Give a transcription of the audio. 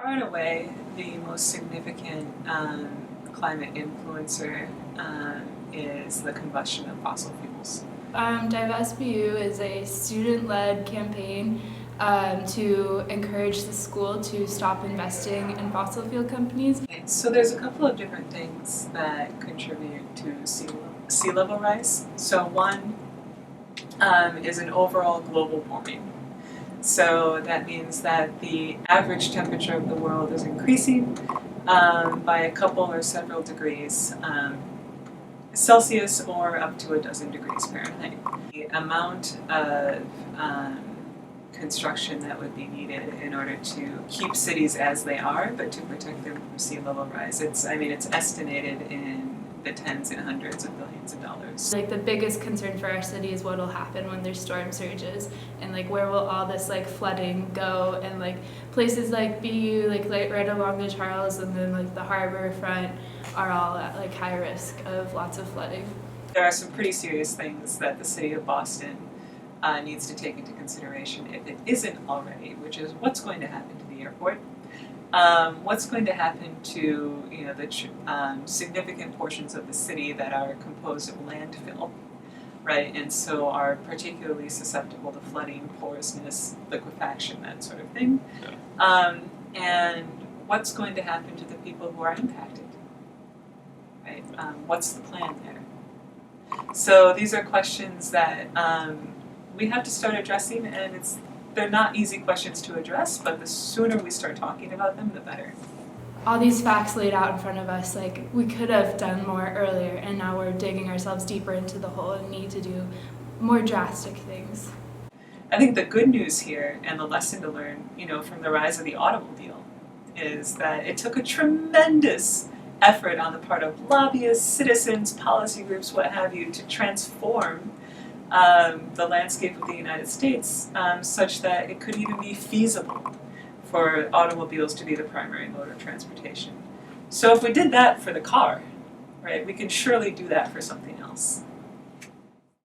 Far and away, the most significant climate influencer is the combustion of fossil fuels. Divest BU is a student-led campaign to encourage the school to stop investing in fossil fuel companies. So there's a couple of different things that contribute to sea level rise. So one is an overall global warming. So that means that the average temperature of the world is increasing by a couple or several degrees Celsius or up to a dozen degrees Fahrenheit. The amount of construction that would be needed in order to keep cities as they are, but to protect them from sea level rise, it's estimated in the tens and hundreds of billions of dollars. Like the biggest concern for our city is what will happen when there's storm surges, and like where will all this like flooding go, and like places like BU, like right along the Charles and then like the harbor front are all at like high risk of lots of flooding. There are some pretty serious things that the city of Boston needs to take into consideration if it isn't already, which is what's going to happen to the airport. What's going to happen to the significant portions of the city that are composed of landfill, right, and so are particularly susceptible to flooding, porousness, liquefaction, that sort of thing. Yeah. And what's going to happen to the people who are impacted, right? What's the plan there? So these are questions that we have to start addressing, and they're not easy questions to address, but the sooner we start talking about them, the better. All these facts laid out in front of us, like we could have done more earlier, and now we're digging ourselves deeper into the hole and need to do more drastic things. I think the good news here, and the lesson to learn, from the rise of the automobile, is that it took a tremendous effort on the part of lobbyists, citizens, policy groups, what have you, to transform the landscape of the United States such that it could even be feasible for automobiles to be the primary mode of transportation. So if we did that for the car, right, we can surely do that for something else.